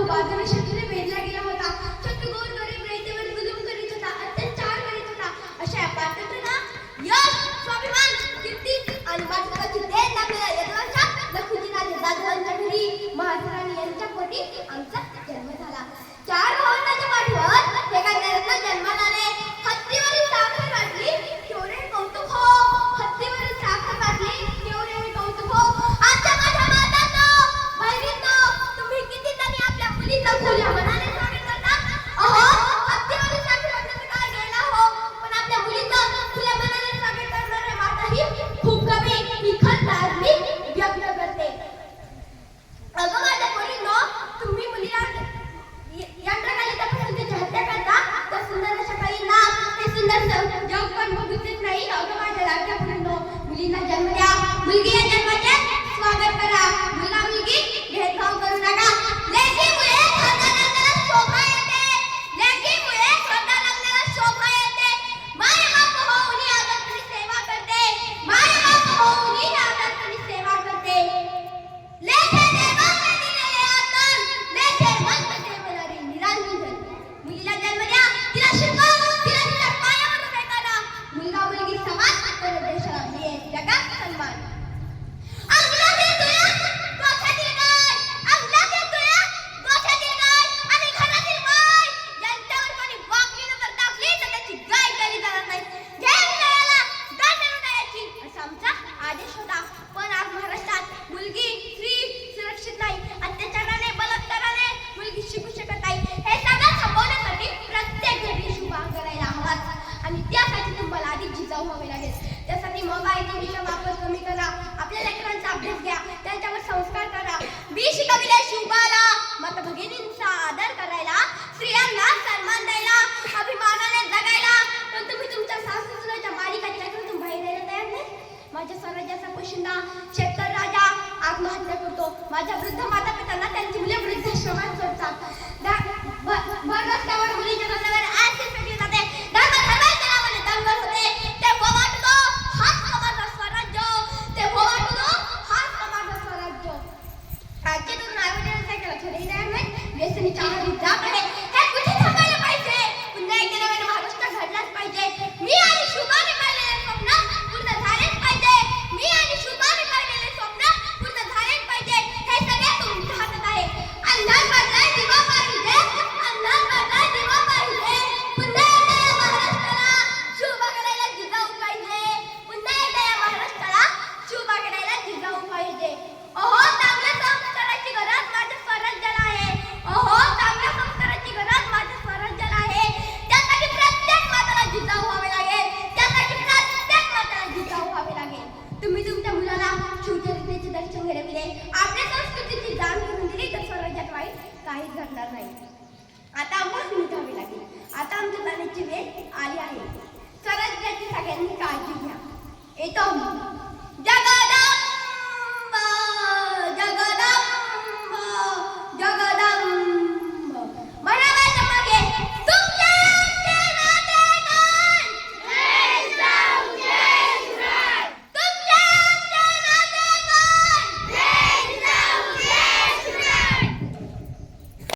बाजूने शत्रूने वेढला गेला होता. शत्रू गोर गरीब रयतेवर जुलूम करीत होता, अत्याचार करीत होता. अशा या पात्रना यश, स्वाभिमान, कीर्ती आणि मातृत्वाची देण आपल्याला यदुवंशात लखुजीराजे जाधवांच्या घरी महाराणी यांच्या पोटी आमचा जन्म झाला. 4 भावांच्या पाठीवर एका नरकाला जन्माला आले. हत्तीवरील साखर वाटली केवढे कौतुक हो. हत्तीवरील साखर वाटली केवढे कौतुक हो. आजच्या माझ्या मातांनो, बहिणींनो, तुम्ही किती जणी आपल्या मुलीचं खुल्या मनाने स्वागत करता? अहो, हत्तीवरील साखर वाटण्याचं काय गेला हो, पण आपल्या मुलीचं खुल्या मनाने स्वागत करणाऱ्या माताही खूप कमी ही खंत आज मी व्यक्त करते. अगं माझ्या पोरींनो, तुम्ही मुलीला यंत्रणाने त्या पसंतीची हत्या करता, तर सुंदर अशा काहींना ते सुंदर जग पण बघू देत नाही. अगं माझ्या लाडक्या पोरींनो, मुलींना जन्म द्या. मुलगी या जन्माचे स्वागत करा. मुलगा मुलगी भेदभाव करू नका. लेकीमुळे खानदानाला शोभा येते. लेकीमुळे खानदानाला शोभा येते. माय बाप होऊन आदरणी सेवा करते. माय बाप होऊन आदरणी सेवा करते. लेखे देवाने दिलेले आतन, लेखे मंत देवणारी निरांजन. मुलीला जन्म द्या, तिला शिकवा, तिला तिच्या पायावर उभे करा. मुलगा मुलगी समान, तर देशाला मिळेल जगात सन्मान. अंगलात येतोय डोक्यातील गाय, अंगलात येतोय डोक्यातील गाय आणि घरातील बाय. यांच्यावर कोणी वाकली नजर टाकली तर त्याची गाय केली जाणार नाही. घेऊन जायला दंड द्यायची असा आमचा आदेश होता. पण आज महाराष्ट्रात मुलगी स्त्री सुरक्षित नाही. अत्याचाराने, बलात्काराने मुलगी शिकू शकत नाही. हे सगळं थांबवण्यासाठी प्रत्येक घरी शुभांग करायला हवाच आणि त्यासाठी तुम्हाला अधिक जिजाऊ व्हावे लागेल. त्यासाठी मोबाईल टीव्हीचा वापर कमी करा. आपल्या लेकरांचा अभ्यास घ्या, त्यांच्यावर संस्कार करा. मी शिकविले शिवबाला माता भगिनींचा आदर करायला, स्त्रियांना सन्मान द्यायला, अभिमानाने जगायला. पण तुम्ही तुमच्या सासूच्या मालिकाच्या लेकरातून बाहेर यायला तयार नाही. माझ्या स्वराज्याचा पोशिंदा शेतकरी राजा आत्महत्या करतो. माझ्या वृद्ध माता पित्यांना त्यांची मुले वृद्धाश्रमात सोडतात. भर रस्त्यावर मुलीच्या तोंडावर ऍसिड फेकली जाते. धर्माच्या नावाने दंगल होते. तेव्हा वाटतो हाच का माझा स्वराज्य. तेव्हा वाटतो हाच का माझा स्वराज्य. राज्यातून आरोग्याला केला खरे तयार नाही. व्यसनीच्या आहारी जात आहे. हे कुठे थांबायला पाहिजे. पुन्हा एकदा नव्याने महाराष्ट्र घडलाच पाहिजे. मी आणि शुभाने पाहिलेले स्वप्न पूर्ण झालेच पाहिजे. मी आणि शुभाने पाहिलेले स्वप्न पूर्ण झालेच पाहिजे. हे सगळे तुमच्या हातात आहे. अंधार पडलाय दिवा पाहिजे. अंधार पडलाय दिवा पाहिजे. पुन्हा एकदा या महाराष्ट्राला शुभ करायला जिजाऊ पाहिजे. पुन्हा एकदा या महाराष्ट्राला शुभ करायला जिजाऊ पाहिजे. अहो, चांगल्या संस्काराची गरज माझ्या स्वराज्याला आहे. अहो, चांगल्या संस्काराची गरज माझ्या स्वराज्याला आहे. त्यासाठी प्रत्येक माताला जिजाऊ व्हावे लागेल. त्यासाठी प्रत्येक माताला जिजाऊ व्हावे लागेल. तुम्ही तुमच्या मुलाला शिवचरित्रेचे दर्शन घडविले, आपल्या संस्कृतीची जाण करून दिली, तर स्वराज्यात वाईट काहीच घडणार नाही. आता आम्हाला निघावे लागेल. आता आमच्या जाण्याची वेळ आली आहे. स्वराज्याची सगळ्यांनी काळजी घ्या. येतो आम्ही.